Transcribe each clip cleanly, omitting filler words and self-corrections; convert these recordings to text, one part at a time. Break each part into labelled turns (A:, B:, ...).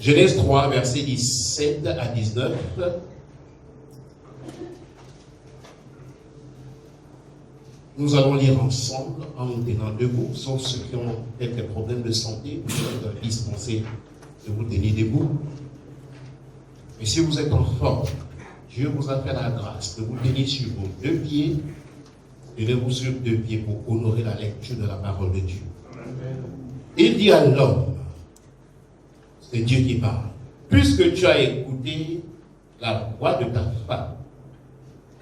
A: Genèse 3, versets 17 à 19. Nous allons lire ensemble en nous tenant debout, sauf ceux qui ont quelques problèmes de santé, vous êtes dispensés de vous tenir debout. Et si vous êtes en forme, Dieu vous a fait la grâce de vous tenir sur vos deux pieds, tenez-vous sur deux pieds pour honorer la lecture de la parole de Dieu. Il dit à l'homme, c'est Dieu qui parle, puisque tu as écouté la voix de ta femme,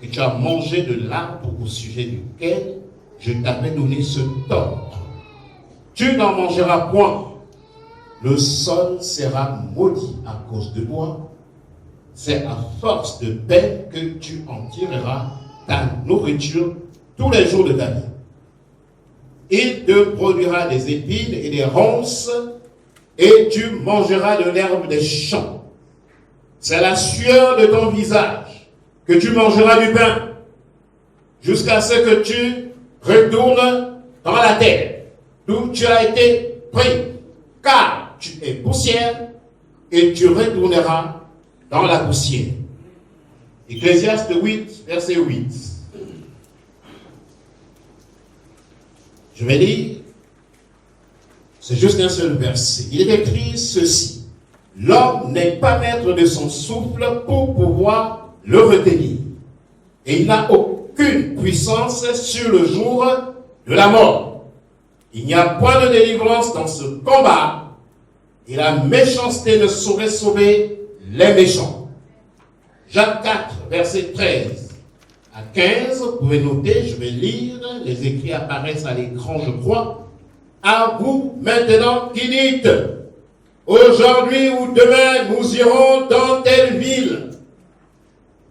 A: que tu as mangé de l'arbre au sujet duquel je t'avais donné ce tort, tu n'en mangeras point. Le sol sera maudit à cause de toi. C'est à force de peine que tu en tireras ta nourriture tous les jours de ta vie. Il te produira des épines et des ronces, et tu mangeras de l'herbe des champs. C'est la sueur de ton visage que tu mangeras du pain, jusqu'à ce que tu retournes dans la terre, d'où tu as été pris, car tu es poussière, et tu retourneras dans la poussière. Ecclésiaste 8, verset 8. Je vais lire, c'est juste un seul verset. Il est écrit ceci: l'homme n'est pas maître de son souffle pour pouvoir le retenir, et il n'a aucune puissance sur le jour de la mort. Il n'y a point de délivrance dans ce combat, et la méchanceté ne saurait sauver les méchants. Jacques 4, verset 13 à 15, vous pouvez noter, je vais lire, les écrits apparaissent à l'écran, je crois. À vous maintenant qui dites, aujourd'hui ou demain nous irons dans telle ville,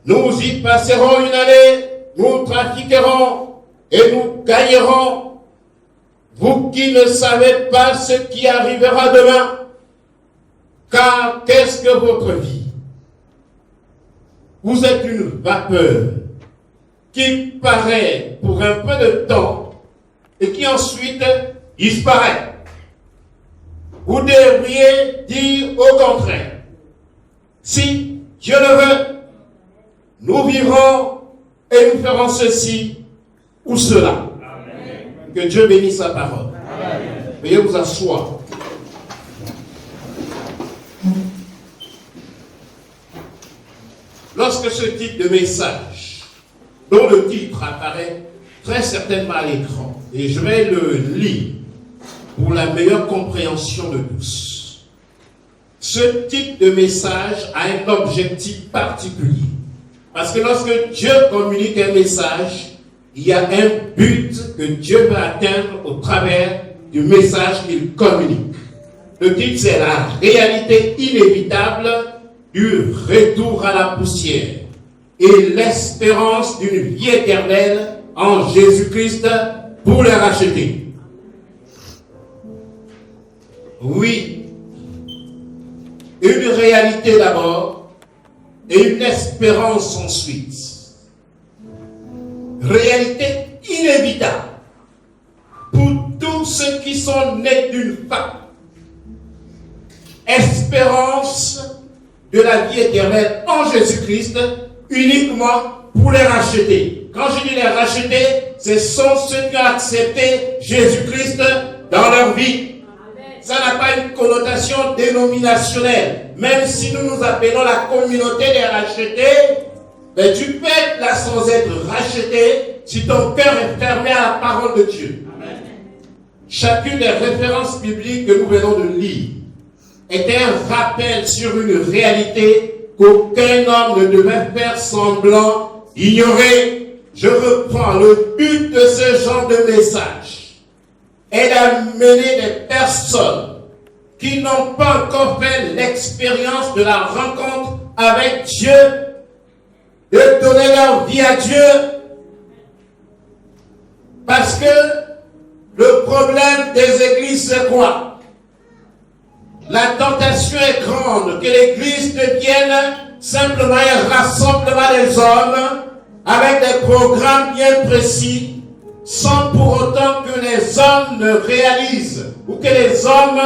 A: nous y passerons une année, nous trafiquerons et nous gagnerons. Vous qui ne savez pas ce qui arrivera demain, car qu'est-ce que votre vie? Vous êtes une vapeur qui paraît pour un peu de temps et qui ensuite disparaît. Vous devriez dire au contraire, si Dieu le veut, nous vivrons et nous ferons ceci ou cela. Amen. Que Dieu bénisse sa parole. Amen. Veuillez vous asseoir. Lorsque ce type de message, dont le titre apparaît très certainement à l'écran, et je vais le lire pour la meilleure compréhension de tous, ce type de message a un objectif particulier. Parce que lorsque Dieu communique un message, il y a un but que Dieu veut atteindre au travers du message qu'il communique. Le titre, c'est la réalité inévitable du retour à la poussière et l'espérance d'une vie éternelle en Jésus-Christ pour les racheter. Oui, une réalité d'abord et une espérance ensuite. Réalité inévitable pour tous ceux qui sont nés d'une femme. Espérance de la vie éternelle en Jésus-Christ uniquement pour les racheter. Quand je dis les racheter, ce sont ceux qui ont accepté Jésus-Christ dans leur vie. Ça n'a pas une connotation dénominationnelle. Même si nous nous appelons la communauté des rachetés, mais tu peux être là sans être racheté si ton cœur est fermé à la parole de Dieu. Amen. Chacune des références bibliques que nous venons de lire est un rappel sur une réalité qu'aucun homme ne devait faire semblant d'ignorer. Je reprends le but de ce genre de message est d'amener des personnes qui n'ont pas encore fait l'expérience de la rencontre avec Dieu, de donner leur vie à Dieu, parce que le problème des églises, c'est quoi? La tentation est grande que l'église devienne simplement un rassemblement des hommes avec des programmes bien précis, sans pour autant que les hommes ne réalisent ou que les hommes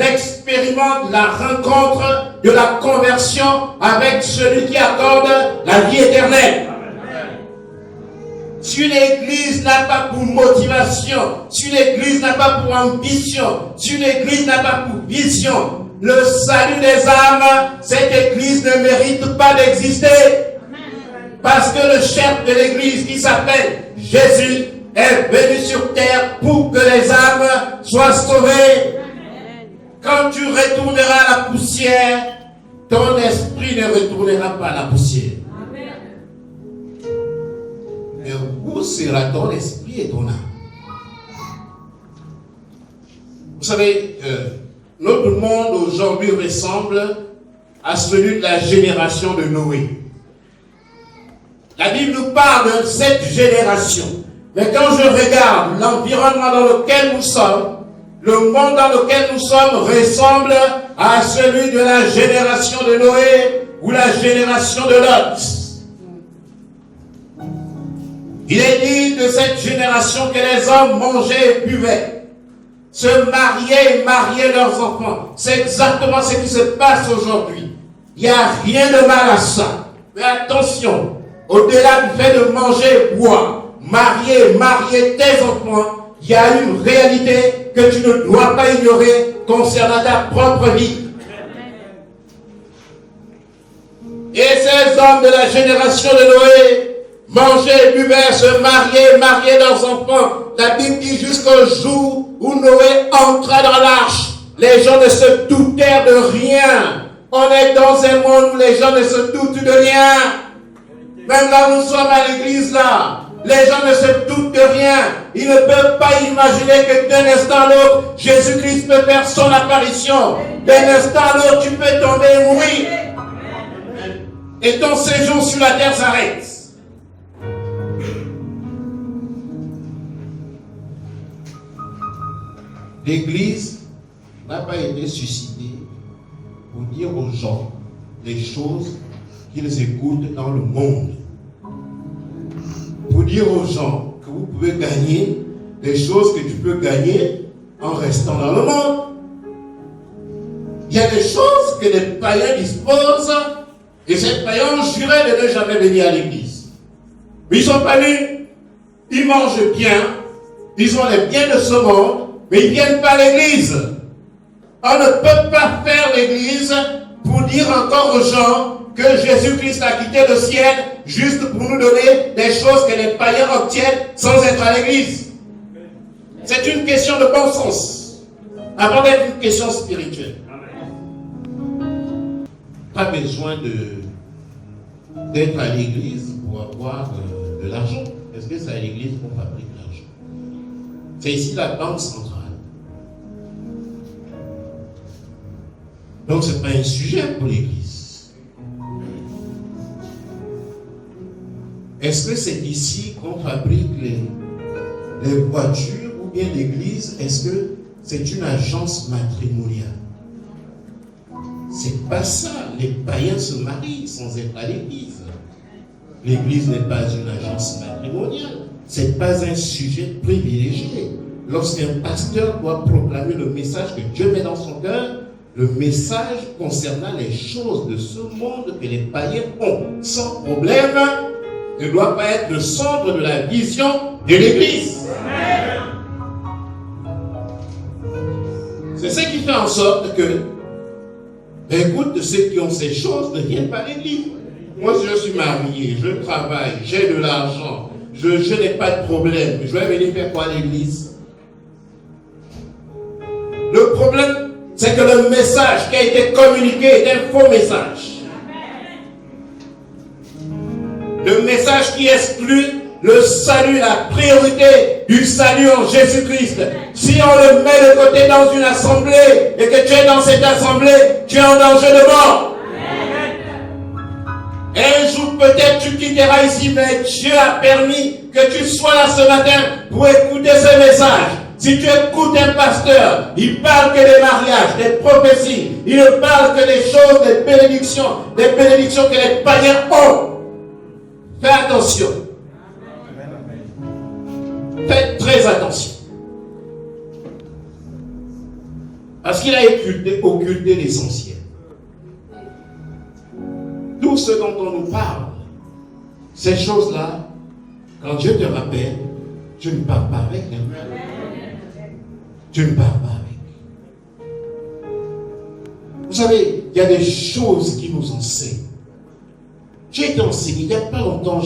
A: expérimente la rencontre de la conversion avec celui qui accorde la vie éternelle. Si une église n'a pas pour motivation, si une église n'a pas pour ambition, si une église n'a pas pour vision, le salut des âmes, cette église ne mérite pas d'exister. Parce que le chef de l'église qui s'appelle Jésus est venu sur terre pour que les âmes soient sauvées. Quand tu retourneras à la poussière, ton esprit ne retournera pas à la poussière. Mais où sera ton esprit et ton âme? Vous savez, notre monde aujourd'hui ressemble à celui de la génération de Noé. La Bible nous parle de cette génération. Mais quand je regarde l'environnement dans lequel nous sommes, le monde dans lequel nous sommes ressemble à celui de la génération de Noé ou la génération de Lot. Il est dit de cette génération que les hommes mangeaient et buvaient, se mariaient et mariaient leurs enfants. C'est exactement ce qui se passe aujourd'hui. Il n'y a rien de mal à ça. Mais attention, au-delà du fait de manger et boire, marier tes enfants, il y a une réalité que tu ne dois pas ignorer concernant ta propre vie. Et ces hommes de la génération de Noé mangeaient, buvaient, se mariaient leurs enfants. La Bible dit jusqu'au jour où Noé entra dans l'arche, les gens ne se doutèrent de rien. On est dans un monde où les gens ne se doutent de rien. Même là où nous sommes à l'église là, les gens ne se doutent de rien. Ils ne peuvent pas imaginer que d'un instant à l'autre, Jésus-Christ peut faire son apparition. D'un instant à l'autre, tu peux tomber et mourir. Et ton séjour sur la terre s'arrête. L'église n'a pas été suscitée pour dire aux gens les choses qu'ils écoutent dans le monde. Pour dire aux gens que vous pouvez gagner des choses que tu peux gagner en restant dans le monde. Il y a des choses que les païens disposent et ces païens ont juré de ne jamais venir à l'église. Mais ils sont pas venus. Ils mangent bien, ils ont les biens de ce monde, mais ils ne viennent pas à l'église. On ne peut pas faire l'église pour dire encore aux gens que Jésus-Christ a quitté le ciel juste pour nous donner des choses que les païens obtiennent sans être à l'église. C'est une question de bon sens, avant d'être une question spirituelle. Pas besoin d'être à l'église pour avoir de l'argent. Est-ce que c'est à l'église qu'on fabrique l'argent? C'est ici la banque centrale. Donc ce n'est pas un sujet pour l'église. Est-ce que c'est ici qu'on fabrique les voitures ou bien l'église? Est-ce que c'est une agence matrimoniale? C'est pas ça. Les païens se marient sans être à l'église. L'église n'est pas une agence matrimoniale. C'est pas un sujet privilégié. Lorsqu'un pasteur doit proclamer le message que Dieu met dans son cœur, le message concernant les choses de ce monde que les païens ont sans problème ne doit pas être le centre de la vision de l'Église. C'est ce qui fait en sorte que, écoute, ceux qui ont ces choses ne viennent pas à l'Église. Moi, je suis marié, je travaille, j'ai de l'argent, je n'ai pas de problème. Je vais venir faire quoi à l'Église? Le problème, c'est que le message qui a été communiqué est un faux message. Le message qui exclut le salut, la priorité du salut en Jésus-Christ. Si on le met de côté dans une assemblée et que tu es dans cette assemblée, tu es en danger de mort. Un jour peut-être tu quitteras ici, mais Dieu a permis que tu sois là ce matin pour écouter ce message. Si tu écoutes un pasteur, il parle que des mariages, des prophéties, il ne parle que des choses, des bénédictions que les païens ont. Fais attention. Faites très attention. Parce qu'il a occulté l'essentiel. Tout ce dont on nous parle, ces choses-là, quand Dieu te rappelle, tu ne pars pas avec. Tu ne pars pas avec. Vous savez, il y a des choses qui nous enseignent. J'ai été enseigné, il n'y a pas longtemps,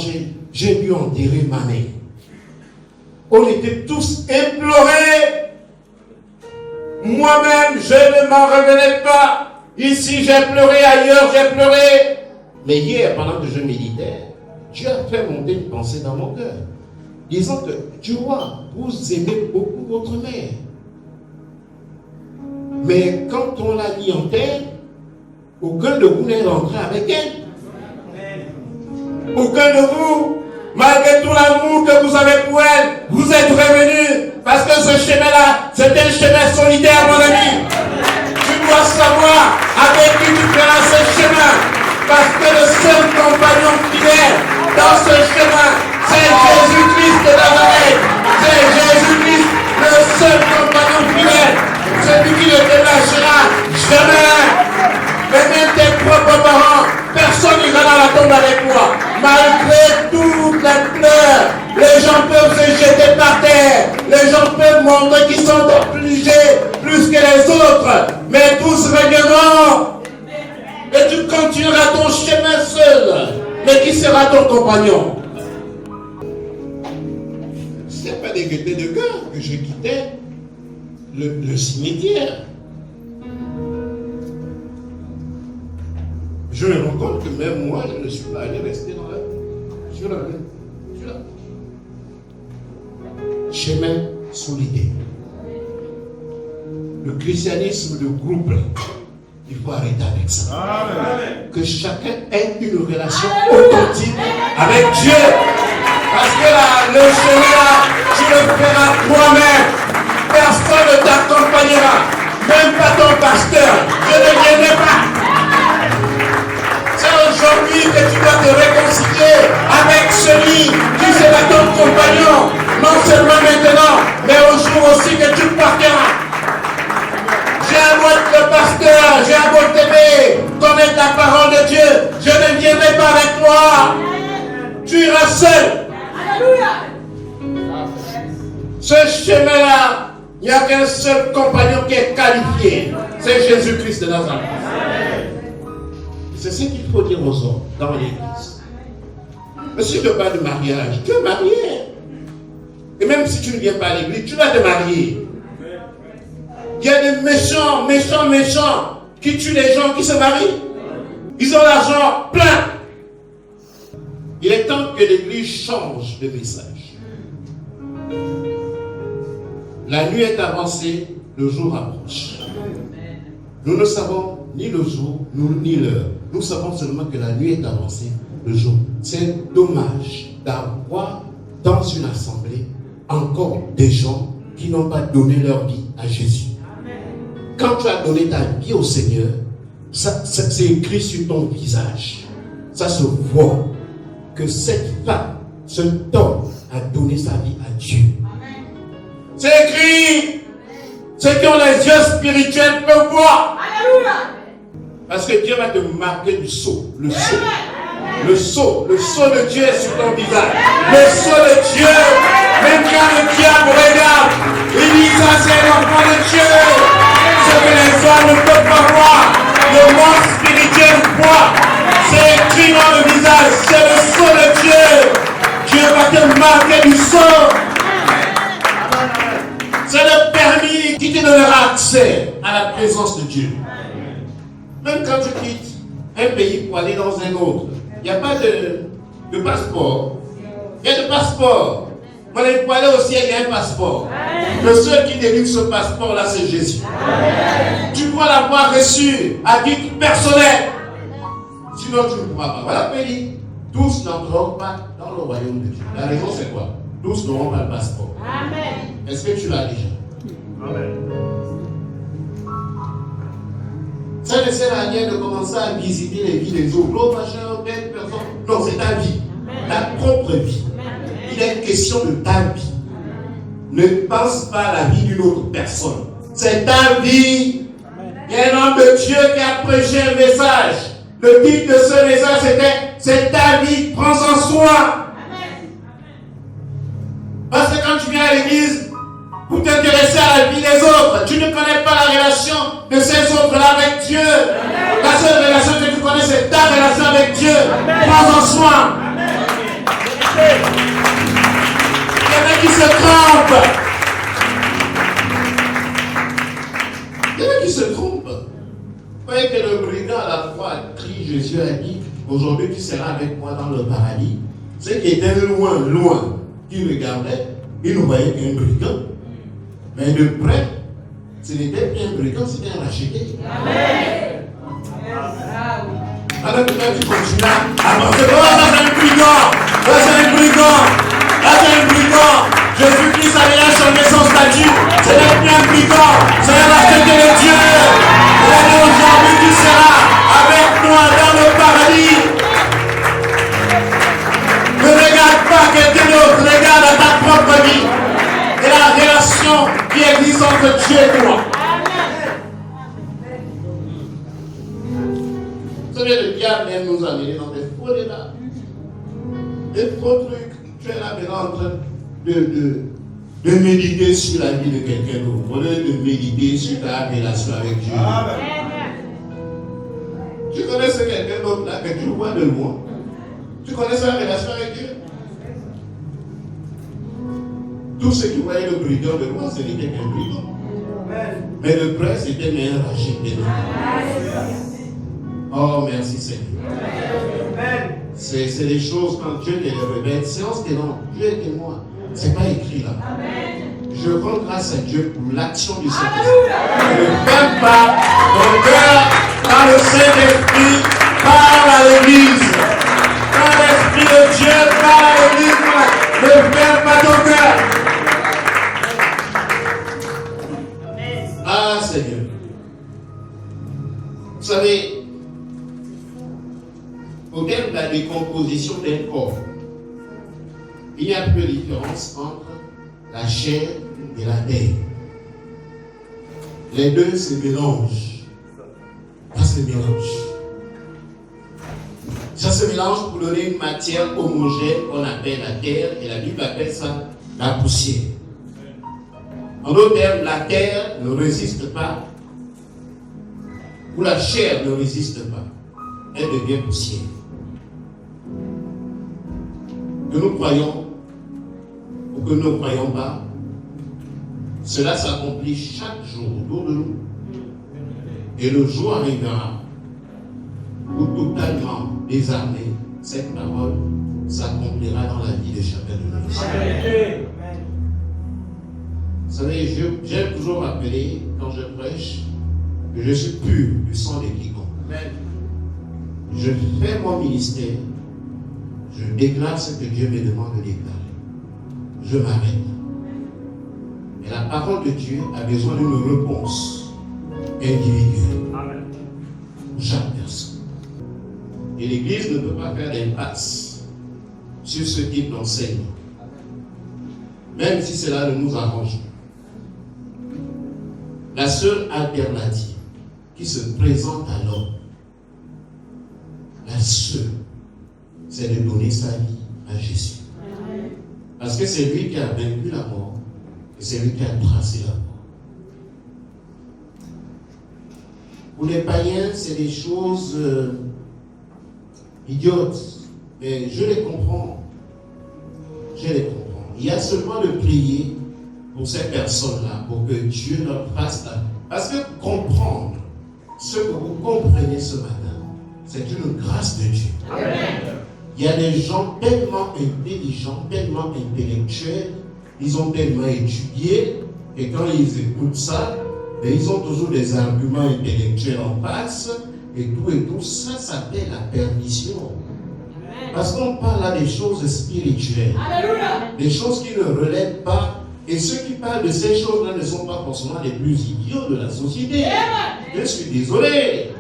A: j'ai dû enterrer ma mère. On était tous éplorés. Moi-même, je ne m'en revenais pas. Ici, j'ai pleuré, ailleurs, j'ai pleuré. Mais hier, pendant que je méditais, Dieu a fait monter une pensée dans mon cœur, disant que, tu vois, vous aimez beaucoup votre mère. Mais quand on l'a mis en terre, aucun de vous n'est rentré avec elle. Aucun de vous, malgré tout l'amour que vous avez pour elle, vous êtes revenus. Parce que ce chemin-là, c'est un chemin solitaire, mon ami. Tu dois savoir avec qui tu feras ce chemin. Parce que le seul compagnon fidèle dans ce chemin, c'est Jésus-Christ de Nazareth. C'est Jésus-Christ, le seul compagnon fidèle. Celui qui ne te lâchera jamais. Mais même tes propres parents, personne n'ira dans la tombe avec toi. Malgré toutes les pleurs, les gens peuvent se jeter par terre. Les gens peuvent montrer qu'ils sont obligés plus que les autres. Mais tous reviendront. Et tu continueras ton chemin seul. Mais qui sera ton compagnon? Ce n'est pas des gaietés de cœur que je quittais le cimetière. Je me rends compte que même moi, je ne suis pas allé rester dans la vie. Sur la vie. Chemin solidaire. Le christianisme de groupe, il faut arrêter avec ça. Amen. Que chacun ait une relation authentique avec Dieu. Parce que là, le chemin là, tu le feras toi-même. Personne ne t'accompagnera. Même pas ton pasteur. Je ne viendrai pas. C'est aujourd'hui que tu dois te réconcilier avec celui qui sera ton compagnon. Non seulement maintenant, mais au jour aussi que tu partiras. J'ai un mot de pasteur, j'ai un mot t'aimer, connaître la parole de Dieu. Je ne viendrai pas avec toi. Tu iras seul. Alléluia. Ce chemin-là, il n'y a qu'un seul compagnon qui est qualifié. C'est Jésus-Christ de Nazareth. C'est ce qu'il faut dire aux hommes dans l'église. Mais si tu parles de mariage, tu es marié. Et même si tu ne viens pas à l'église, tu vas te marier. Il y a des méchants qui tuent les gens qui se marient. Ils ont l'argent plein. Il est temps que l'église change de message. La nuit est avancée, le jour approche. Nous ne savons ni le jour, ni l'heure. Nous savons seulement que la nuit est avancée, le jour. C'est dommage d'avoir dans une assemblée encore des gens qui n'ont pas donné leur vie à Jésus. Quand tu as donné ta vie au Seigneur, c'est écrit sur ton visage. Ça se voit que cette femme, cet homme a donné sa vie à Dieu. C'est écrit. Ceux qui ont les yeux spirituels peuvent voir. Alléluia. Parce que Dieu va te marquer du sceau. Le sceau. Le sceau. Le sceau de Dieu est sur ton visage. Le sceau de Dieu. Même quand le diable regarde, il dit ça c'est l'enfant de Dieu. Ce que les hommes ne peuvent pas voir, le monde spirituel voit. C'est écrit dans le visage. C'est le sceau de Dieu. Dieu va te marquer du sceau. C'est le permis qui te donnera accès à la présence de Dieu. Même quand tu quittes un pays pour aller dans un autre, il n'y a pas de passeport. Il y a de passeport. Pour aller au ciel, il y a un passeport. Le seul qui délivre ce passeport-là, c'est Jésus. Tu dois l'avoir reçu à titre personnel. Sinon, tu ne pourras pas. Voilà, pays. Tous n'entreront pas dans le royaume de Dieu. La raison, c'est quoi? Tous n'auront pas le passeport. Amen. Est-ce que tu l'as déjà? Amen. Ça ne sert à rien de commencer à visiter les vies des autres. L'autre machin, telle personne. Non, c'est ta vie. Ta propre vie. Il est question de ta vie. Ne pense pas à la vie d'une autre personne. C'est ta vie. Il y a un homme de Dieu qui a prêché un message. Le titre de ce message c'était « C'est ta vie, prends-en soin ». Parce que quand tu viens à l'église, pour t'intéresser à la vie des autres, tu ne connais pas la relation de ces autres-là avec Dieu. La seule relation que tu connais, c'est ta relation avec Dieu. Prends-en soin. Il y en a qui se trompent. Il y en a qui se trompent. Vous voyez que le brigand à la croix a crié, Jésus a dit, aujourd'hui tu seras avec moi dans le paradis. Ceux qui étaient loin, qui regardaient, ils ne voyaient qu'un brigand. Mais de près, ce n'était pas un brigand, c'était un racheté. Amen. Alors que tu continues à penser, oh, ça c'est un brigand, ça c'est un brigand, ça c'est un brigand. Jésus-Christ avait changé son statut, ce n'est plus un brigand, c'est un racheté de Dieu. Et aujourd'hui tu seras avec moi dans le paradis. Ne regarde pas quelqu'un d'autre, regarde à ta propre vie. Et la relation qui existe entre Dieu et toi. Vous savez, le diable aime nous amener dans des faux débats. Des faux trucs. Tu es là maintenant en train de méditer sur la vie de quelqu'un d'autre. Au lieu de méditer sur ta relation avec Dieu. Tu connais ce quelqu'un d'autre là que tu vois de loin. Tu connais sa relation avec Dieu. Tous ceux qui voyaient le brigand de loin, ce n'était qu'un brigand. Mais de près, c'était un racheté. Oh, merci Seigneur. C'est des choses quand Dieu te les révèle. Séance témoin, Dieu est témoin. Ce n'est pas écrit là. Je rends grâce à Dieu pour l'action du Saint-Esprit. Ne ferme pas ton cœur quand le Saint-Esprit parle à l'Église. Quand l'Esprit de Dieu parle à l'Église, ne ferme pas ton cœur. Ah Seigneur. Vous savez, au terme de la décomposition d'un corps, il y a peu de différence entre la chair et la terre. Les deux se mélangent. Ça se mélange. Ça se mélange pour donner une matière homogène qu'on appelle la terre, et la Bible appelle ça la poussière. En d'autres termes, la terre ne résiste pas, ou la chair ne résiste pas. Elle devient poussière. Que nous croyons, ou que nous ne croyons pas, cela s'accomplit chaque jour autour de nous. Et le jour arrivera où totalement désarmé, cette parole s'accomplira dans la vie de chacun de nous. Vous savez, j'aime toujours rappeler, quand je prêche, que je suis pur du sang de quiconque. Je fais mon ministère, je déclare ce que Dieu me demande de déclarer. Je m'arrête. Et la parole de Dieu a besoin d'une réponse individuelle. Pour chaque personne. Et l'Église ne peut pas faire d'impasse sur ce type d'enseignement. Même si cela ne nous arrange pas. La seule alternative qui se présente à l'homme, la seule, c'est de donner sa vie à Jésus. Parce que c'est lui qui a vaincu la mort et c'est lui qui a tracé la mort. Pour les païens, c'est des choses idiotes, mais je les comprends. Je les comprends. Il y a seulement de prier pour ces personnes-là, pour que Dieu leur fasse la... Parce que comprendre ce que vous comprenez ce matin, c'est une grâce de Dieu. Amen. Il y a des gens tellement intelligents, tellement intellectuels, ils ont tellement étudié, et quand ils écoutent ça, ils ont toujours des arguments intellectuels en face, et tout ça s'appelle la perdition. Parce qu'on parle là des choses spirituelles, Alléluia. Des choses qui ne relèvent pas. Et ceux qui parlent de ces choses-là ne sont pas forcément les plus idiots de la société. Je suis désolé.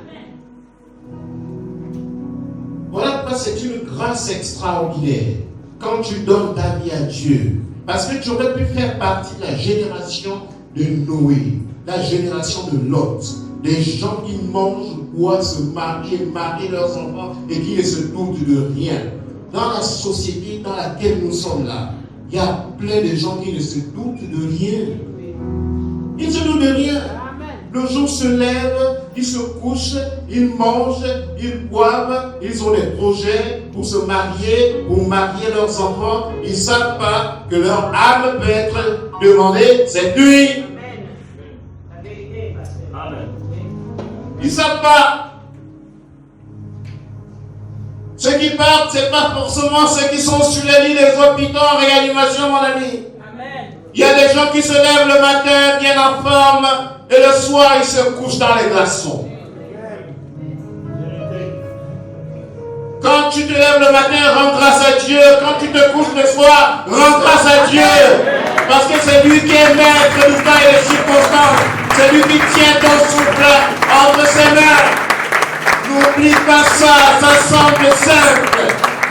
A: Voilà pourquoi c'est une grâce extraordinaire quand tu donnes ta vie à Dieu. Parce que tu aurais pu faire partie de la génération de Noé, la génération de Lot, des gens qui mangent, boivent, se marient, marier leurs enfants et qui ne se doutent de rien. Dans la société dans laquelle nous sommes là, il y a plein de gens qui ne se doutent de rien. Ils ne se doutent de rien. Le jour se lève, ils se couchent, ils mangent, ils boivent, ils ont des projets pour se marier, pour marier leurs enfants. Ils ne savent pas que leur âme peut être demandée cette nuit.
B: Amen.
A: Ils ne savent pas. Ceux qui partent, ce n'est pas forcément ceux qui sont sur les lits des hôpitaux en réanimation, mon ami.
C: Amen.
A: Il y a des gens qui se lèvent le matin, bien en forme, et le soir, ils se couchent dans les glaçons. Quand tu te lèves le matin, rends grâce à Dieu. Quand tu te couches le soir, rends grâce à Dieu. Parce que c'est lui qui est maître du temps et des circonstances. C'est lui qui tient ton souffle entre ses mains. N'oublie pas ça, ça semble simple.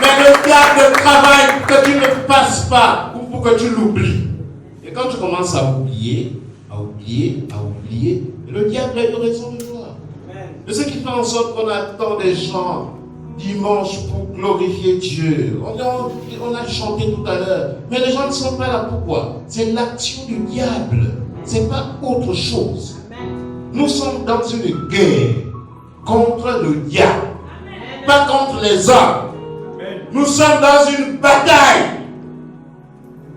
A: Mais le diable travaille que tu ne passes pas ou pour que tu l'oublies. Et quand tu commences à oublier, le diable a eu raison de toi. C'est ce qui fait en sorte qu'on attend des gens dimanche pour glorifier Dieu. On a chanté tout à l'heure. Mais les gens ne sont pas là pourquoi? C'est l'action du diable. C'est pas autre chose. Nous sommes dans une guerre contre le diable. Pas contre les hommes. Nous sommes dans une bataille.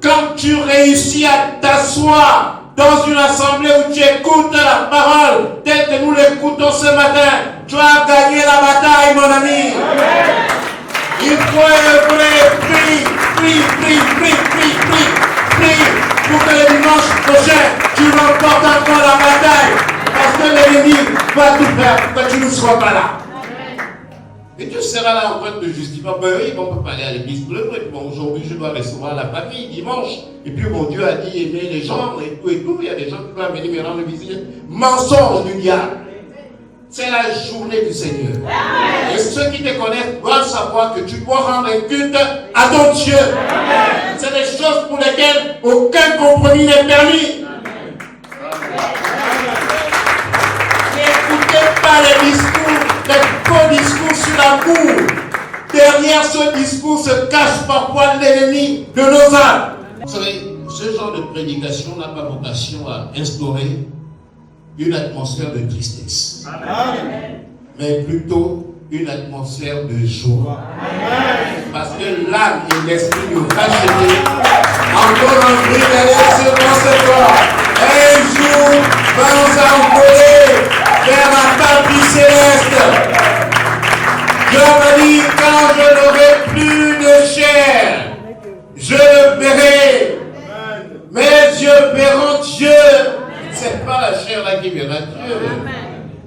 A: Quand tu réussis à t'asseoir dans une assemblée où tu écoutes la parole telle que nous l'écoutons ce matin, tu as gagné la bataille, mon ami. Amen. Il faut œuvrer, prie pour que le dimanche prochain, tu remportes encore la bataille. Parce que l'ennemi va tout faire pour que tu ne sois pas là. Et tu seras là en train de te justifier. Ben oui, on ne peut pas aller à l'église pour le vrai. Bon, aujourd'hui, je dois recevoir la famille dimanche. Et puis, mon Dieu a dit aimer les gens et tout. Il y a des gens qui doivent venir me rendre visite. Mensonge du diable. C'est la journée du Seigneur. Et ceux qui te connaissent doivent savoir que tu dois rendre un culte à ton Dieu. C'est des choses pour lesquelles aucun compromis n'est permis. N'écoutez pas les discours, les faux discours sur l'amour. Derrière ce discours se cache parfois l'ennemi de nos âmes. Vous savez, ce genre de prédication n'a pas vocation à instaurer une atmosphère de tristesse. Amen. Mais plutôt une atmosphère de joie. Amen. Parce que l'âme et l'esprit nous rachetés, encore un bruit d'aller sur ce corps. Un jour, va nous envoler vers la patrie céleste. Dieu m'a dit, quand je n'aurai plus de chair, je le verrai. Mes yeux verront Dieu. C'est pas la chair là qui verra Dieu.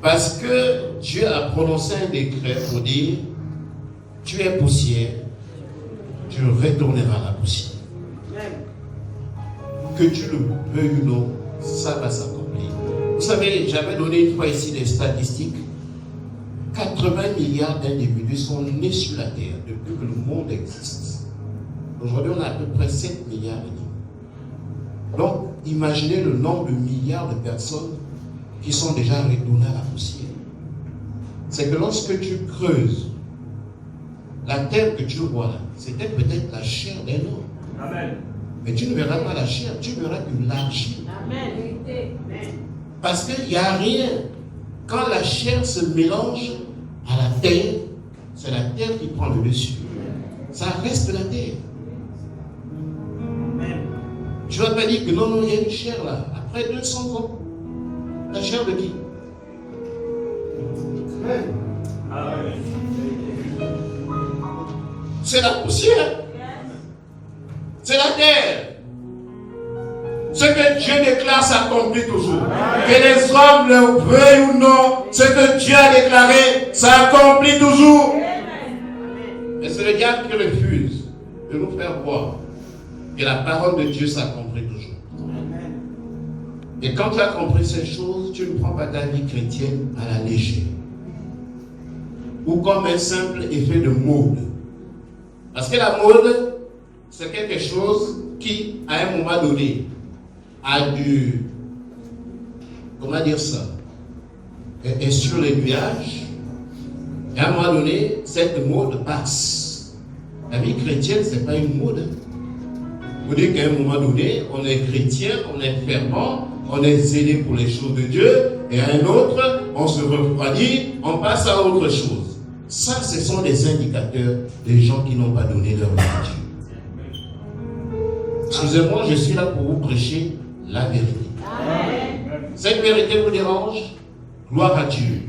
A: Parce que Dieu a prononcé un décret pour dire, tu es poussière, tu retourneras à la poussière. Que tu le veuilles ou non, ça va s'accomplir. Vous savez, j'avais donné une fois ici des statistiques. 80 milliards d'individus sont nés sur la terre depuis que le monde existe. Aujourd'hui, on a à peu près 7 milliards et demi. Donc, imaginez le nombre de milliards de personnes qui sont déjà retournées à la poussière. C'est que lorsque tu creuses, la terre que tu vois là, c'était peut-être la chair d'un homme. Amen. Mais tu ne verras pas la chair, tu verras que l'argile. Amen. Parce qu'il n'y a rien. Quand la chair se mélange à la terre, c'est la terre qui prend le dessus. Ça reste la terre. Je ne vais pas dire que non, il y a une chair là. Après 200 ans, la chair de qui? Amen. C'est la poussière. C'est la terre. Ce que Dieu déclare s'accomplit toujours. Que les hommes le veuillent ou non, ce que Dieu a déclaré s'accomplit toujours. Mais c'est le diable qui refuse de nous faire voir que la parole de Dieu s'accomplit toujours. Et quand tu as compris ces choses, tu ne prends pas ta vie chrétienne à la légère. Ou comme un simple effet de mode. Parce que la mode, c'est quelque chose qui, à un moment donné, a dû, comment dire ça, est sur les nuages. Et à un moment donné, cette mode passe. La vie chrétienne, ce n'est pas une mode. Vous dites qu'à un moment donné, on est chrétien, on est fervent, on est zélé pour les choses de Dieu, et à un autre, on se refroidit, on passe à autre chose. Ça, ce sont des indicateurs des gens qui n'ont pas donné leur vie à Dieu. Excusez-moi, je suis là pour vous prêcher la vérité. Amen. Cette vérité vous dérange? Gloire à Dieu.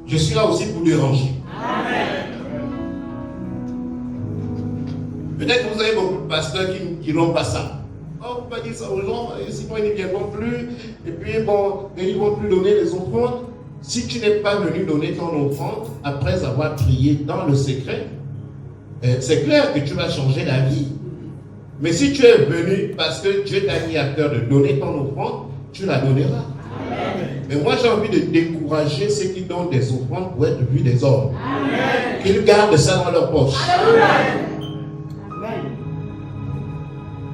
A: Je suis là aussi pour déranger. Amen. Peut-être que vous avez beaucoup de pasteurs qui n'ont pas ça. Oh, on ne peut pas dire ça aux gens, sinon ils ne viendront plus, et puis bon, ils ne vont plus donner les offrandes. Si tu n'es pas venu donner ton offrande après avoir prié dans le secret, c'est clair que tu vas changer la vie. Mais si tu es venu parce que Dieu t'a mis à cœur de donner ton offrande, tu la donneras. Amen. Mais moi j'ai envie de décourager ceux qui donnent des offrandes pour être vus des hommes. Amen. Qu'ils gardent ça dans leur poche. Amen.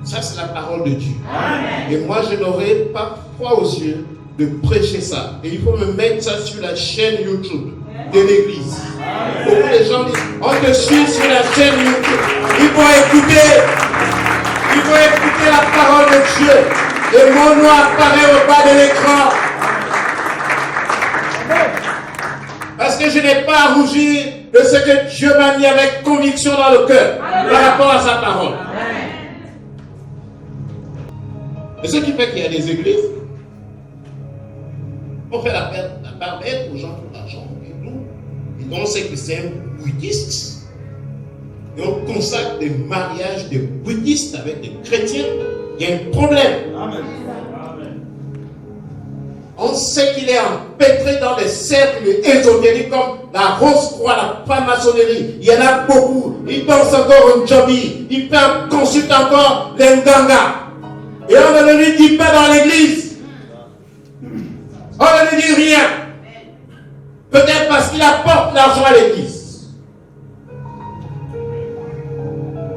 A: Ça c'est la parole de Dieu. Amen. Et moi je n'aurai pas foi aux yeux de prêcher ça. Et il faut me mettre ça sur la chaîne YouTube de l'église. Beaucoup de gens disent, on te suit sur la chaîne YouTube. Il faut écouter la parole de Dieu. Et mon nom apparaît au bas de l'écran. Parce que je n'ai pas à rougir de ce que Dieu m'a mis avec conviction dans le cœur par rapport à sa parole. Et ce qui fait qu'il y a des églises, on fait la part bête aux gens qui ont l'argent et tout. Et on sait que c'est un bouddhiste. Et on consacre des mariages de bouddhistes avec des chrétiens. Il y a un problème. Amen. On sait qu'il est empêtré dans des cercles ésotériques comme la Rose-Croix, la franc-maçonnerie. Il y en a beaucoup. Il pense encore au Njobi. Il consulte encore les Nganga. Et on ne lui dit pas dans l'église. On ne lui dit rien. Peut-être parce qu'il apporte l'argent à l'église.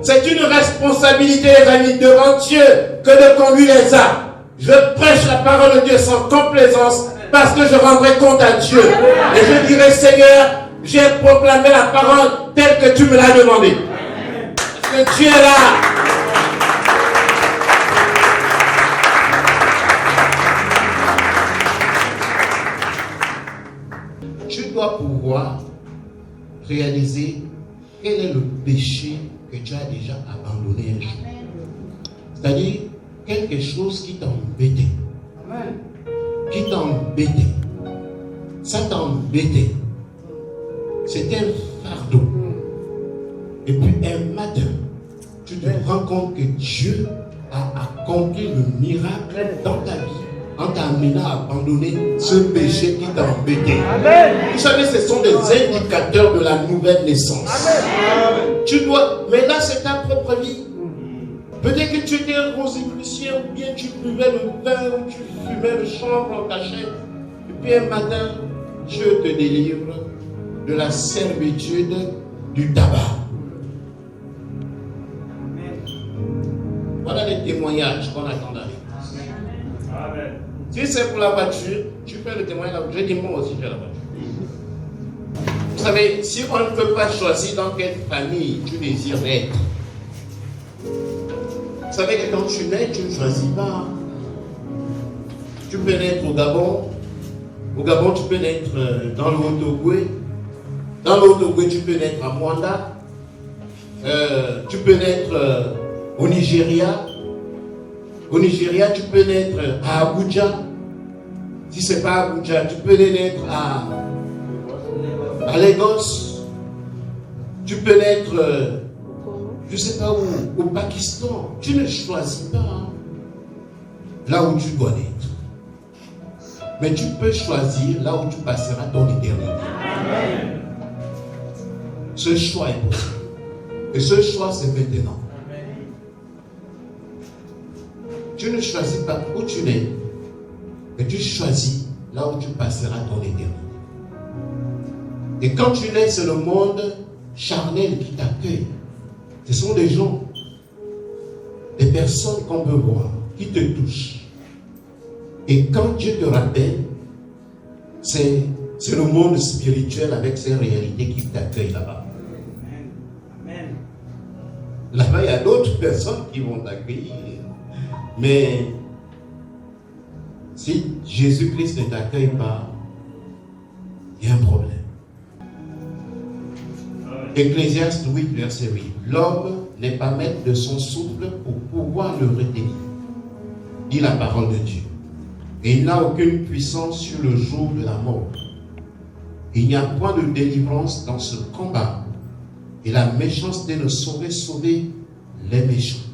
A: C'est une responsabilité, les amis, devant Dieu que de conduire les âmes. Je prêche la parole de Dieu sans complaisance parce que je rendrai compte à Dieu. Et je dirai, Seigneur, j'ai proclamé la parole telle que tu me l'as demandé. Parce que Dieu est là. Tu dois pouvoir réaliser quel est le péché que tu as déjà abandonné un jour. C'est-à-dire quelque chose qui t'embêtait. Qui t'embêtait. Ça t'embêtait. C'était un fardeau. Et puis un matin, tu te rends compte que Dieu a accompli le miracle dans ta vie en t'amenant à abandonner ce péché qui t'embêtait. Vous savez, ce sont des indicateurs de la nouvelle naissance. Amen. Tu dois, mais là c'est ta propre vie. Peut-être que tu étais un rosicrucien ou bien tu buvais le vin ou tu fumais le chanvre en cachette. Et puis un matin, Dieu te délivre de la servitude du tabac. Voilà les témoignages qu'on attend d'arriver. Si c'est pour la voiture, tu fais le témoignage. Je dis moi aussi, j'ai la voiture. Vous savez, si on ne peut pas choisir dans quelle famille tu désires naître, vous savez que quand tu nais, tu ne choisis pas. Tu peux naître au Gabon. Au Gabon, tu peux naître dans le Haut-Ogooué. Dans le Haut-Ogooué, tu peux naître à Mwanda. Tu peux naître au Nigeria. Au Nigeria, tu peux naître à Abuja. Si ce n'est pas Abuja, tu peux naître à Lagos. Tu peux naître, je ne sais pas où, au Pakistan. Tu ne choisis pas là où tu dois naître. Mais tu peux choisir là où tu passeras ton éternité. Amen. Ce choix est possible. Et ce choix, c'est maintenant. Tu ne choisis pas où tu nais, mais tu choisis là où tu passeras ton éternité. Et quand tu nais, c'est le monde charnel qui t'accueille. Ce sont des gens, des personnes qu'on peut voir, qui te touchent. Et quand Dieu te rappelle, c'est C'est le monde spirituel avec ses réalités qui t'accueille là-bas.
B: Amen.
A: Là-bas, il y a d'autres personnes qui vont t'accueillir. Mais si Jésus-Christ ne t'accueille pas, il y a un problème. Ecclésiaste 8, verset 8. L'homme n'est pas maître de son souffle pour pouvoir le retenir, dit la parole de Dieu. Et il n'a aucune puissance sur le jour de la mort. Il n'y a point de délivrance dans ce combat. Et la méchanceté ne saurait sauver les méchants.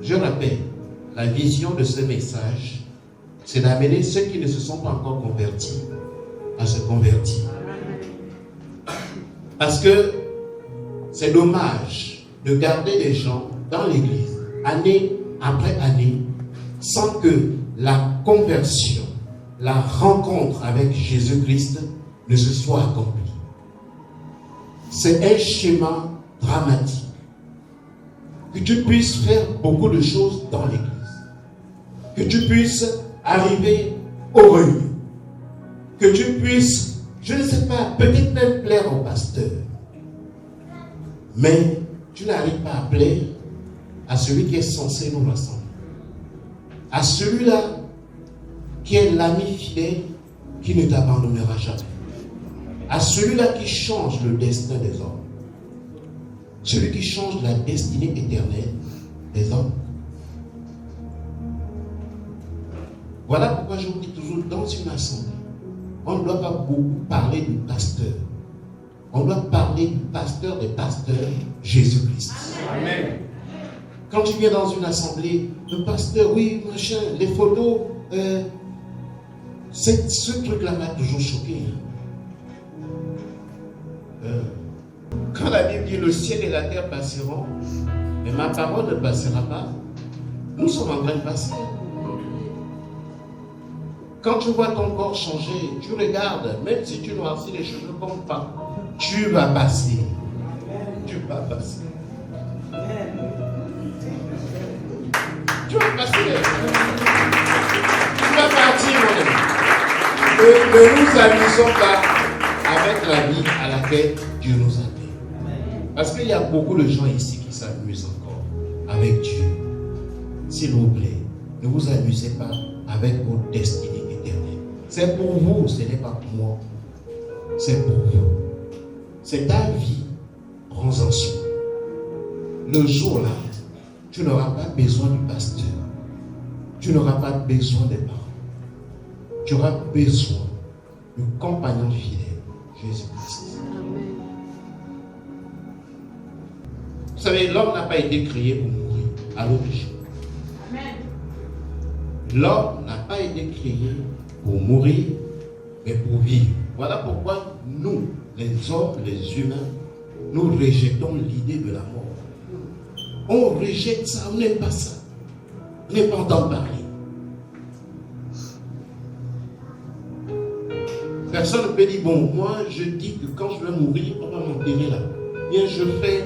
A: Je rappelle, la vision de ce message, c'est d'amener ceux qui ne se sont pas encore convertis à se convertir. Parce que c'est dommage de garder les gens dans l'église, année après année, sans que la conversion, la rencontre avec Jésus-Christ ne se soit accomplie. C'est un schéma dramatique. Que tu puisses faire beaucoup de choses dans l'église. Que tu puisses arriver au réunion. Que tu puisses, je ne sais pas, peut-être même plaire au pasteur. Mais tu n'arrives pas à plaire à celui qui est censé nous rassembler. À celui-là qui est l'ami fidèle qui ne t'abandonnera jamais. À celui-là qui change le destin des hommes. Celui qui change la destinée éternelle des hommes. Voilà pourquoi je vous dis toujours, dans une assemblée, on ne doit pas beaucoup parler du pasteur. On doit parler du pasteur des pasteurs, Jésus-Christ.
B: Amen.
A: Quand tu viens dans une assemblée, le pasteur, oui, machin, les photos, ce truc-là m'a toujours choqué. Quand la Bible dit le ciel et la terre passeront, mais ma parole ne passera pas, nous sommes en train de passer. Quand tu vois ton corps changer, tu regardes, même si tu noircis les cheveux comme pas, tu vas passer. Tu vas passer. Tu vas passer. Tu vas partir, mon ami. Ne nous amusons pas avec la vie à laquelle Dieu nous a. Parce qu'il y a beaucoup de gens ici qui s'amusent encore avec Dieu. S'il vous plaît, ne vous amusez pas avec votre destinée éternelle. C'est pour vous, ce n'est pas pour moi. C'est pour vous. C'est ta vie, prends-en soin. Le jour-là, tu n'auras pas besoin du pasteur. Tu n'auras pas besoin des parents. Tu auras besoin du compagnon fidèle, Jésus-Christ. Vous savez, l'homme n'a pas été créé pour mourir à l'origine. L'homme n'a pas été créé pour mourir, mais pour vivre. Voilà pourquoi nous, les hommes, les humains, nous rejetons l'idée de la mort. On rejette ça, on n'aime pas ça. On n'aime pas entendre parler. Personne ne peut dire, bon, moi je dis que quand je vais mourir, on va m'enterrer là. Bien, je fais.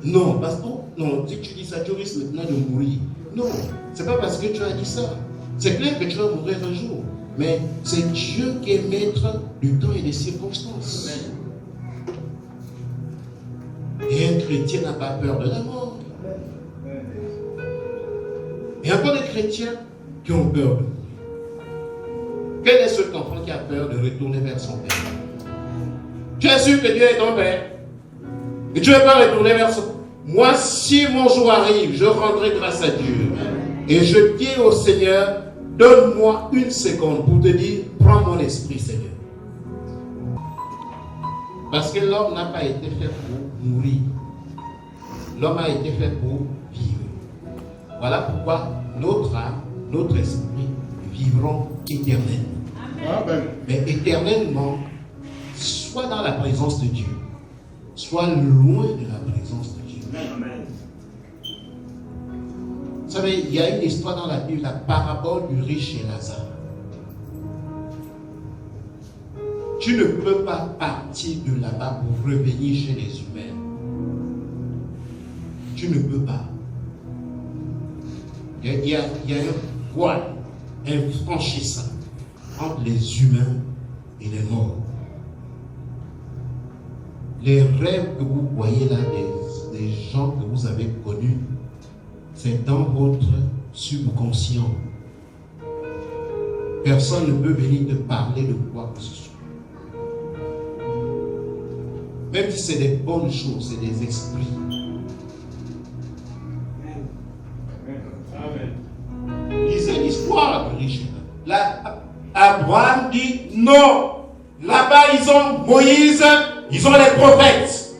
A: Non, parce que non, si tu dis ça, tu risques maintenant de mourir. Non, c'est pas parce que tu as dit ça. C'est clair que tu vas mourir un jour. Mais c'est Dieu qui est maître du temps et des circonstances. Et un chrétien n'a pas peur de la mort. Il y a encore des chrétiens qui ont peur de mourir. Quel est cet enfant qui a peur de retourner vers son père? Tu es sûr que Dieu est ton père? Et tu ne veux pas retourner vers son père? Moi, si mon jour arrive, je rendrai grâce à Dieu. Et je dis au Seigneur, donne-moi une seconde pour te dire, prends mon esprit, Seigneur. Parce que l'homme n'a pas été fait pour mourir. L'homme a été fait pour vivre. Voilà pourquoi notre âme, notre esprit vivront éternellement. Amen. Mais éternellement, soit dans la présence de Dieu, soit loin de la présence de Dieu. Amen. Vous savez, il y a une histoire dans la Bible, la parabole du riche et Lazare. Tu ne peux pas partir de là-bas pour revenir chez les humains. Tu ne peux pas. Il y a un voile infranchissable entre les humains et les morts. Les rêves que vous voyez là, des gens que vous avez connus, c'est dans votre subconscient. Personne ne peut venir te parler de quoi que ce soit. Même si c'est des bonnes choses, c'est des esprits. Lisez l'histoire de Richard. Là, Abraham dit non. Là-bas, ils ont Moïse, ils ont les prophètes.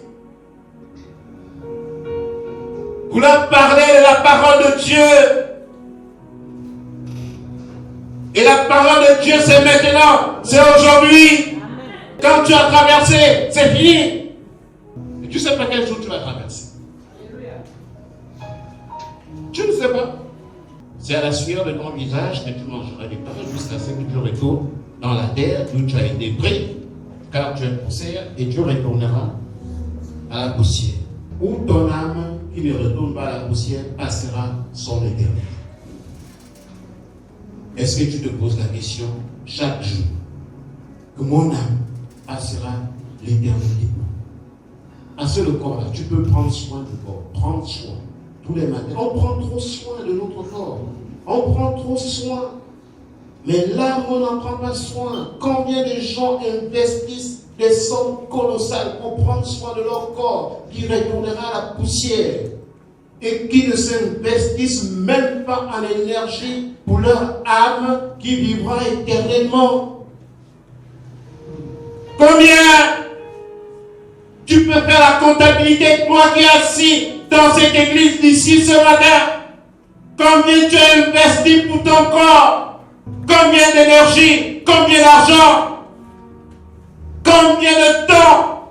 A: Vous leur parlez de la parole de Dieu. Et la parole de Dieu, c'est maintenant, c'est aujourd'hui. Quand tu as traversé, c'est fini. Et tu ne sais pas quel jour tu vas traverser. Tu ne sais pas. C'est à la sueur de ton visage que tu mangeras du pain jusqu'à ce que tu retournes dans la terre où tu as été pris, car tu es poussière et tu retourneras à la poussière. Où ton âme qui ne retourne pas à la poussière passera son éternité. Est-ce que tu te poses la question chaque jour que mon âme passera l'éternité? Parce que le corps là, tu peux prendre soin du corps, prendre soin tous les matins. On prend trop soin de notre corps. On prend trop soin. Mais l'âme, on n'en prend pas soin. Combien de gens investissent des sommes colossales pour prendre soin de leur corps qui retournera à la poussière et qui ne s'investissent même pas en énergie pour leur âme qui vivra éternellement? Combien tu peux faire la comptabilité, toi qui es assis dans cette église d'ici ce matin? Combien tu as investi pour ton corps? Combien d'énergie? Combien d'argent? Combien de temps?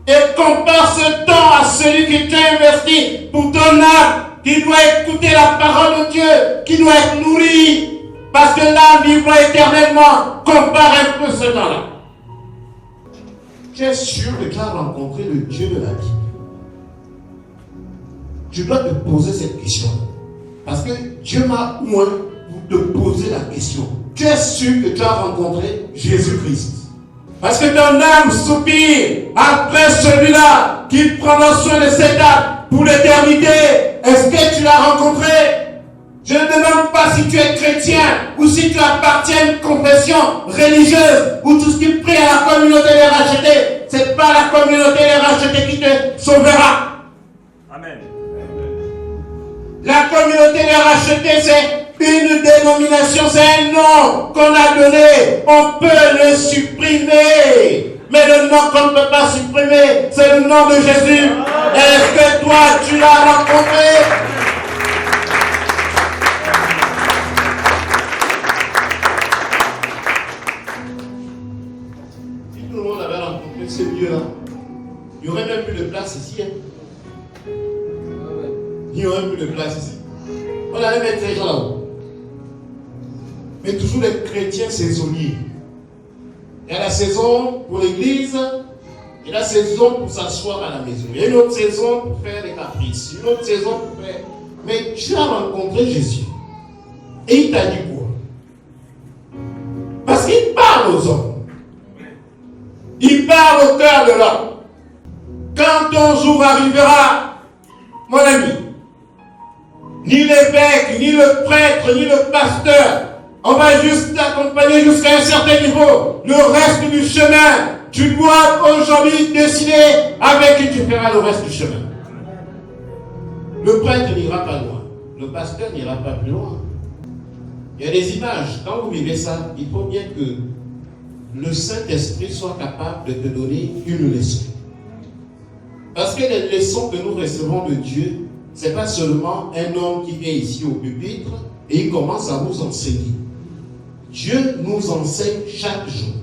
A: Et compare ce temps à celui que tu as investi pour ton âme, qui doit écouter la parole de Dieu, qui doit être nourri, parce que l'âme vivra éternellement. Compare un peu ce temps-là. Tu es sûr que tu as rencontré le Dieu de la Bible? Tu dois te poser cette question. Parce que Dieu m'a oint pour te poser la question. Tu es sûr que tu as rencontré Jésus-Christ? Parce que ton âme soupire après celui-là qui prendra soin de cette âme pour l'éternité. Est-ce que tu l'as rencontré? Je ne demande pas si tu es chrétien ou si tu appartiens à une confession religieuse ou tout ce qui prie à la communauté des rachetés. Ce n'est pas la communauté des rachetés qui te sauvera.
B: Amen.
A: La communauté des rachetés, c'est une dénomination, c'est un nom qu'on a donné. On peut le supprimer. Mais le nom qu'on ne peut pas supprimer, c'est le nom de Jésus. Est-ce que toi, tu l'as rencontré? Si tout le monde avait rencontré ce Dieu-là, il n'y aurait même plus de place ici. Hein? Il n'y aurait plus de place ici. On allait mettre ces gens là-haut. Mais toujours les chrétiens saisonniers. Il y a la saison pour l'église, il y a la saison pour s'asseoir à la maison. Il y a une autre saison pour faire des caprices, une autre saison pour faire. Mais tu as rencontré Jésus. Et il t'a dit quoi? Parce qu'il parle aux hommes. Il parle au cœur de l'homme. Quand ton jour arrivera, mon ami, ni l'évêque, ni le prêtre, ni le pasteur, on va juste t'accompagner jusqu'à un certain niveau. Le reste du chemin, tu dois aujourd'hui décider avec qui tu feras le reste du chemin. Le prêtre n'ira pas loin. Le pasteur n'ira pas plus loin. Il y a des images. Quand vous vivez ça, il faut bien que le Saint-Esprit soit capable de te donner une leçon. Parce que les leçons que nous recevons de Dieu, ce n'est pas seulement un homme qui vient ici au pupitre et il commence à nous enseigner. Dieu nous enseigne chaque jour,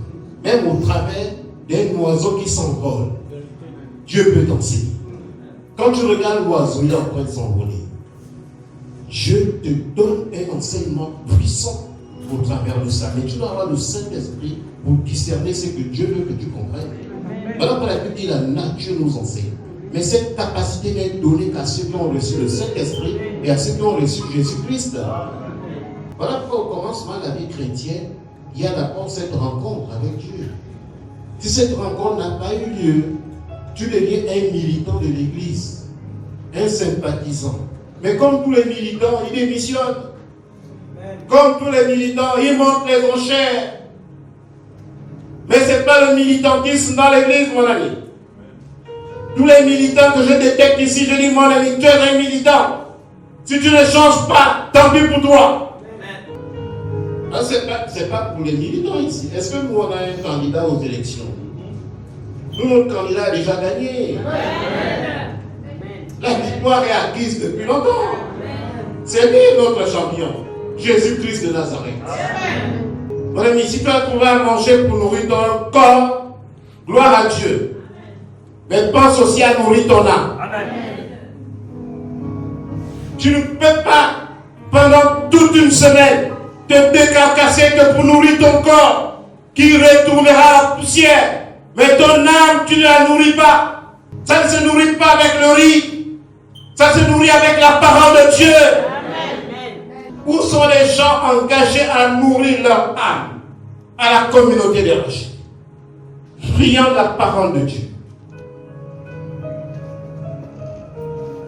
A: même au travers d'un oiseau qui s'envole. Dieu peut t'enseigner. Quand tu regardes l'oiseau, il est en train de s'envoler. Dieu te donne un enseignement puissant au travers de ça. Mais tu dois avoir le Saint-Esprit pour discerner ce que Dieu veut que tu comprennes. Voilà pour la Bible dit la nature nous enseigne. Mais cette capacité n'est donnée qu'à ceux qui ont reçu le Saint-Esprit et à ceux qui ont reçu Jésus-Christ. Voilà pourquoi au commencement de la vie chrétienne, il y a d'abord cette rencontre avec Dieu. Si cette rencontre n'a pas eu lieu, tu deviens un militant de l'Église, un sympathisant. Mais comme tous les militants, ils démissionnent. Comme tous les militants, ils montent les enchères. Mais ce n'est pas le militantisme dans l'Église, mon ami. Tous les militants que je détecte ici, je dis, mon ami, tu es un militant. Si tu ne changes pas, tant pis pour toi. Ce n'est pas pour les militants ici. Est-ce que nous, on a un candidat aux élections? Nous, notre candidat a déjà gagné. La victoire est acquise depuis longtemps. C'est lui notre champion. Jésus-Christ de Nazareth. Mon ami, si tu as trouvé à manger pour nourrir ton corps, gloire à Dieu. Mais pense aussi à nourrir ton âme. Tu ne peux pas, pendant toute une semaine, te décarcasser que pour nourrir ton corps, qui retournera à la poussière. Mais ton âme, tu ne la nourris pas. Ça ne se nourrit pas avec le riz. Ça se nourrit avec la parole de Dieu. Où sont les gens engagés à nourrir leur âme à la communauté des rochers, priant la parole de Dieu?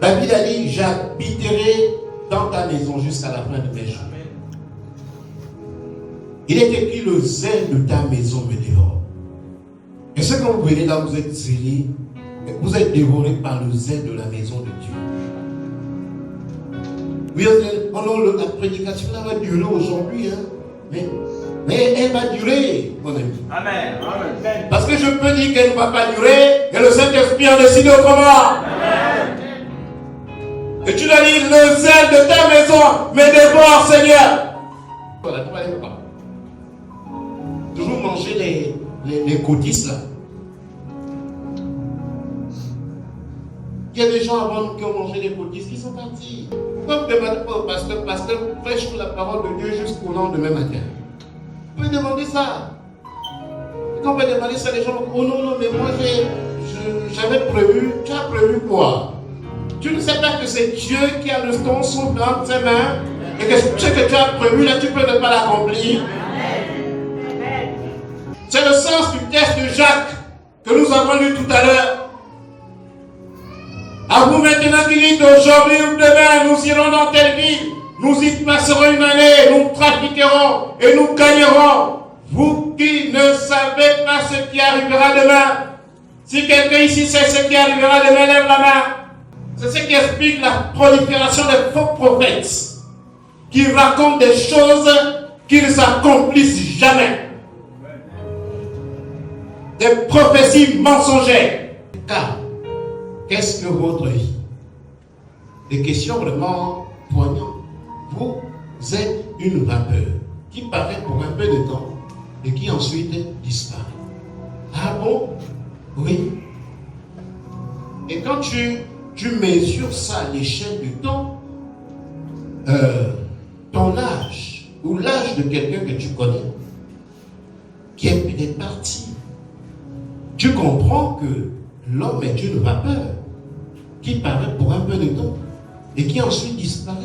A: David a dit, j'habiterai dans ta maison jusqu'à la fin de mes jours. Il est écrit, le zèle de ta maison me dévore. Et ce que vous voyez là, vous êtes zélés, vous êtes dévorés par le zèle de la maison de Dieu. Oui, la prédication là va durer aujourd'hui, hein? Mais elle va durer, mon ami.
B: Amen.
A: Parce que je peux dire qu'elle ne va pas durer, et le Saint-Esprit a décidé autrement. Amen. Et tu dois dire, le zèle de ta maison me dévore, Seigneur. Voilà, tu vas aller voir. Toujours manger les cotistes là. Il y a des gens avant nous qui ont mangé les cotistes qui sont partis. Pourquoi vous ne demandez pas au pasteur, prêche la parole de Dieu jusqu'au lendemain matin? Vous pouvez demander ça. Et quand on va demander ça, les gens vont dire, oh non, mais moi j'avais prévu. Tu as prévu quoi? Tu ne sais pas que c'est Dieu qui a le ton souffle dans ses mains et que ce que tu as prévu là, tu peux ne pas l'accomplir. C'est le sens du test de Jacques que nous avons lu tout à l'heure. À vous maintenant qui dites aujourd'hui ou demain, nous irons dans telle ville, nous y passerons une année, nous trafiquerons et nous gagnerons. Vous qui ne savez pas ce qui arrivera demain, si quelqu'un ici sait ce qui arrivera demain, lève la main. C'est ce qui explique la prolifération des faux prophètes qui racontent des choses qui ne s'accomplissent jamais. Des prophéties mensongères. Car, qu'est-ce que votre vie? Des questions vraiment poignantes. Vous êtes une vapeur qui paraît pour un peu de temps et qui ensuite disparaît. Ah bon? Oui. Et quand tu mesures ça à l'échelle du temps, ton âge ou l'âge de quelqu'un que tu connais, qui est peut-être parti, tu comprends que l'homme est une vapeur qui paraît pour un peu de temps et qui ensuite disparaît.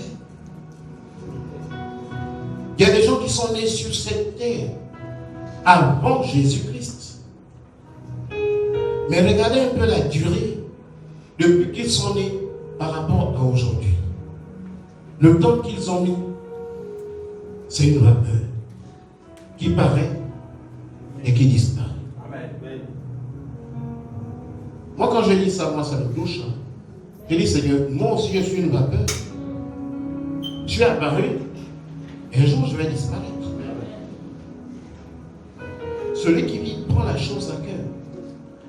A: Il y a des gens qui sont nés sur cette terre avant Jésus-Christ. Mais regardez un peu la durée depuis qu'ils sont nés par rapport à aujourd'hui. Le temps qu'ils ont mis, c'est une vapeur qui paraît et qui disparaît. Moi, quand je lis ça, moi, ça me touche. Je dis, Seigneur, moi aussi, je suis une vapeur. Je suis apparu, et un jour, je vais disparaître. Celui qui vit prend la chose à cœur.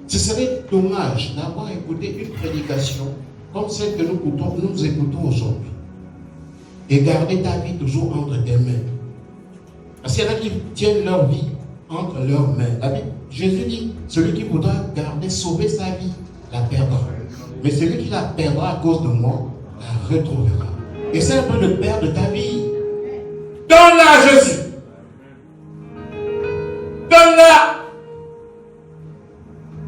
A: Ce serait dommage d'avoir écouté une prédication comme celle que nous écoutons aujourd'hui. Et garder ta vie toujours entre tes mains. Parce qu'il y en a qui tiennent leur vie entre leurs mains. La Bible, Jésus dit, celui qui voudra garder, sauver sa vie, la perdra. Mais celui qui la perdra à cause de moi, la retrouvera. Et c'est un peu le père de ta vie. Donne-la à Jésus. Donne-la.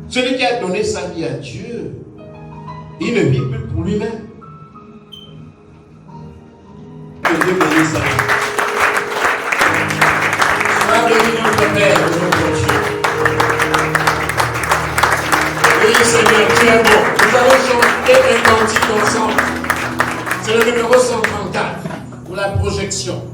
A: Celui qui a donné sa vie à Dieu, il ne vit plus pour lui-même. Que Dieu bénisse sa vie. Sois béni. Amen. Notre Dieu. Oui, Seigneur, tu es bon. Nous allons chanter un cantique ensemble. C'est le numéro 134 pour la projection.